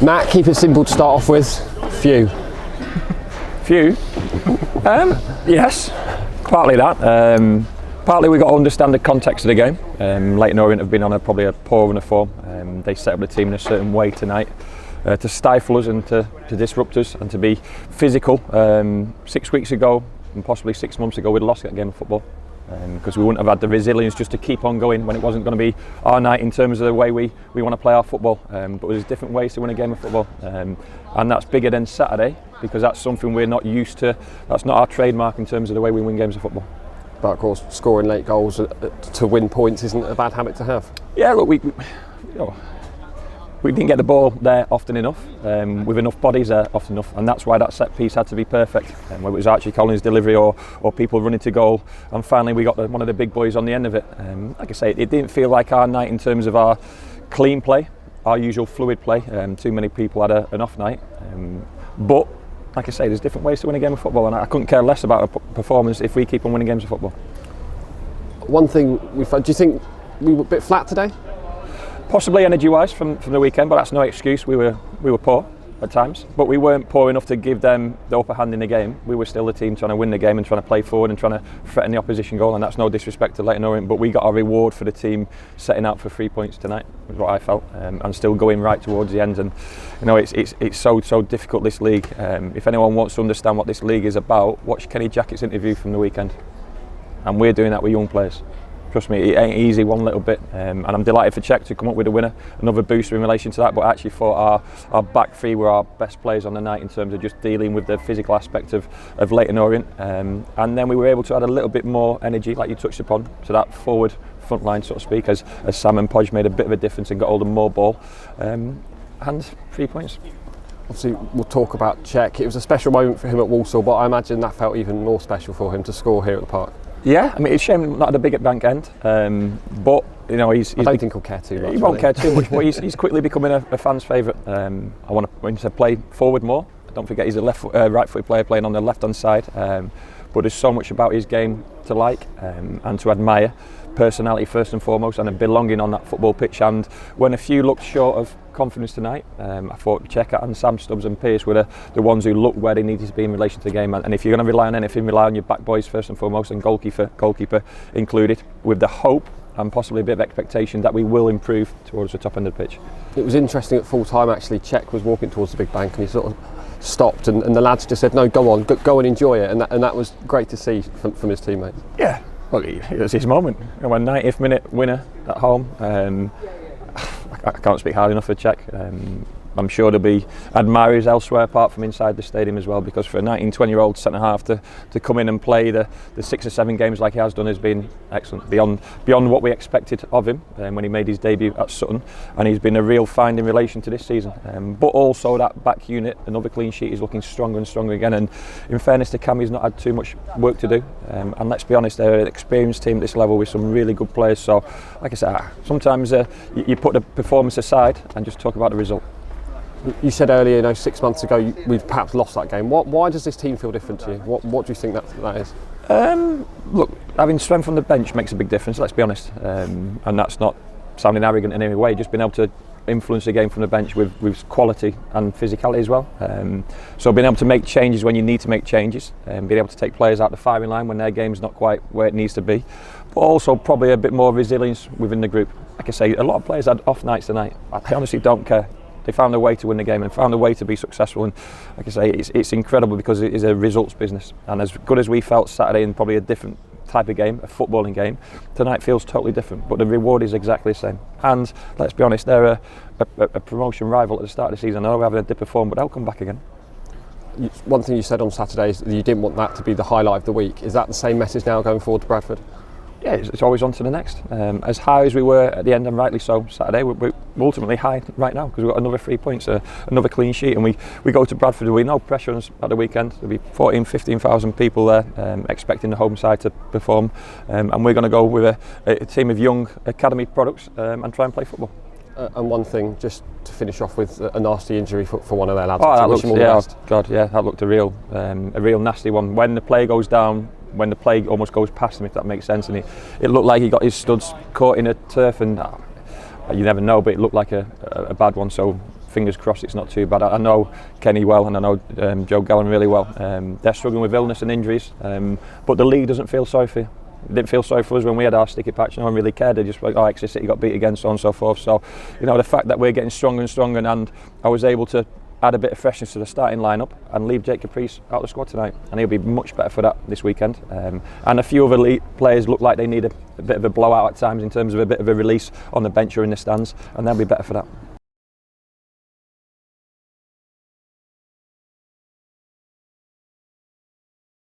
Matt, keep it simple to start off with. Few. Yes, partly that. Partly we got to understand the context of the game. Leyton Orient have been on probably a poor run of form. They set up the team in a certain way tonight to stifle us and to disrupt us and to be physical. 6 weeks ago and possibly 6 months ago we'd lost that game of football because we wouldn't have had the resilience just to keep on going when it wasn't going to be our night in terms of the way we want to play our football. But there's different ways to win a game of football, and that's bigger than Saturday because that's something we're not used to. That's not our trademark in terms of the way we win games of football. But of course, scoring late goals to win points isn't a bad habit to have. Yeah, look, we didn't get the ball there often enough, with enough bodies there often enough, and that's why that set piece had to be perfect. Whether it was Archie Collins' delivery or people running to goal, and finally we got one of the big boys on the end of it. Like I say, it didn't feel like our night in terms of our clean play, our usual fluid play. Too many people had an off night, but like I say, there's different ways to win a game of football, and I couldn't care less about a performance if we keep on winning games of football. One thing do you think we were a bit flat today? Possibly energy-wise from the weekend, but that's no excuse. We were poor at times, but we weren't poor enough to give them the upper hand in the game. We were still the team trying to win the game and trying to play forward and trying to threaten the opposition goal, and that's no disrespect to Leyton Orient, but we got our reward for the team setting out for 3 points tonight, was what I felt, and still going right towards the end. And you know, it's so difficult, this league. If anyone wants to understand what this league is about, watch Kenny Jackett's interview from the weekend, and we're doing that with young players. Trust me, it ain't easy one little bit, and I'm delighted for Czech to come up with a winner, another booster in relation to that, but I actually thought our back three were our best players on the night in terms of just dealing with the physical aspect of Leyton Orient, and then we were able to add a little bit more energy, like you touched upon, to that forward front line, so to speak, as Sam and Podge made a bit of a difference and got hold of more ball, and 3 points. Obviously, we'll talk about Czech. It was a special moment for him at Walsall, but I imagine that felt even more special for him to score here at the park. Yeah, I mean, it's a shame not at the big at bank end, but you know, I don't think he'll care too much. He won't care too much, but he's quickly becoming a fan's favourite. I want him to play forward more. Don't forget he's a right-footed player playing on the left-hand side, but there's so much about his game to like and to admire. Personality first and foremost, and a belonging on that football pitch. And when a few looked short of confidence tonight, I thought Checker and Sam Stubbs and Pearce were the ones who looked where they needed to be in relation to the game. And if you're going to rely on anything, rely on your back boys first and foremost, and goalkeeper included, with the hope and possibly a bit of expectation that we will improve towards the top end of the pitch. It was interesting at full time actually. Czech was walking towards the big bank and he sort of stopped, and the lads just said, "No, go on, go and enjoy it," and that was great to see from his teammates. Yeah. Look, it was his moment. A 90th minute winner at home. I can't speak hard enough for Czech. I'm sure there'll be admirers elsewhere apart from inside the stadium as well, because for a 19-20-year-old centre half to come in and play the 6 or 7 games like he has done has been excellent, beyond what we expected of him when he made his debut at Sutton, and he's been a real find in relation to this season. But also that back unit, another clean sheet, is looking stronger and stronger again, and in fairness to Cam, he's not had too much work to do, and let's be honest, they're an experienced team at this level with some really good players. So like I said, sometimes you put the performance aside and just talk about the result. You said earlier, 6 months ago, we've perhaps lost that game. Why does this team feel different to you? What do you think that is? Look, having strength on the bench makes a big difference, let's be honest. And that's not sounding arrogant in any way, just being able to influence the game from the bench with quality and physicality as well. So being able to make changes when you need to make changes, being able to take players out the firing line when their game's not quite where it needs to be, but also probably a bit more resilience within the group. Like I say, a lot of players had off nights tonight. I honestly don't care. They found a way to win the game and found a way to be successful, and like I say, it's incredible because it is a results business, and as good as we felt Saturday in probably a different type of game, a footballing game, tonight feels totally different, but the reward is exactly the same. And let's be honest, they're a promotion rival at the start of the season. I know we're having a dip of form, but they'll come back again. One thing you said on Saturday is that you didn't want that to be the highlight of the week. Is that the same message now going forward to Bradford? Yeah, it's always on to the next. As high as we were at the end, and rightly so, Saturday, we're ultimately high right now because we've got another 3 points, another clean sheet, and we go to Bradford with no pressure on us at the weekend. There'll be 15,000 people there expecting the home side to perform, and we're going to go with a team of young academy products and try and play football. And one thing, just to finish off with, a nasty injury for one of their lads. That looked a real nasty one. When the play goes down, when the play almost goes past him, if that makes sense, and it looked like he got his studs caught in a turf, and you never know, but it looked like a bad one. So fingers crossed it's not too bad. I know Kenny well, and I know Joe Gallen really well. They're struggling with illness and injuries, but the league doesn't feel sorry for you. It didn't feel sorry for us when we had our sticky patch. No one really cared. They just like, oh, Exeter City got beat again, so on and so forth. So, the fact that we're getting stronger and stronger, and I was able to add a bit of freshness to the starting lineup and leave Jake Caprice out of the squad tonight, and he'll be much better for that this weekend. And a few other elite players look like they need a bit of a blowout at times in terms of a bit of a release on the bench or in the stands, and they'll be better for that.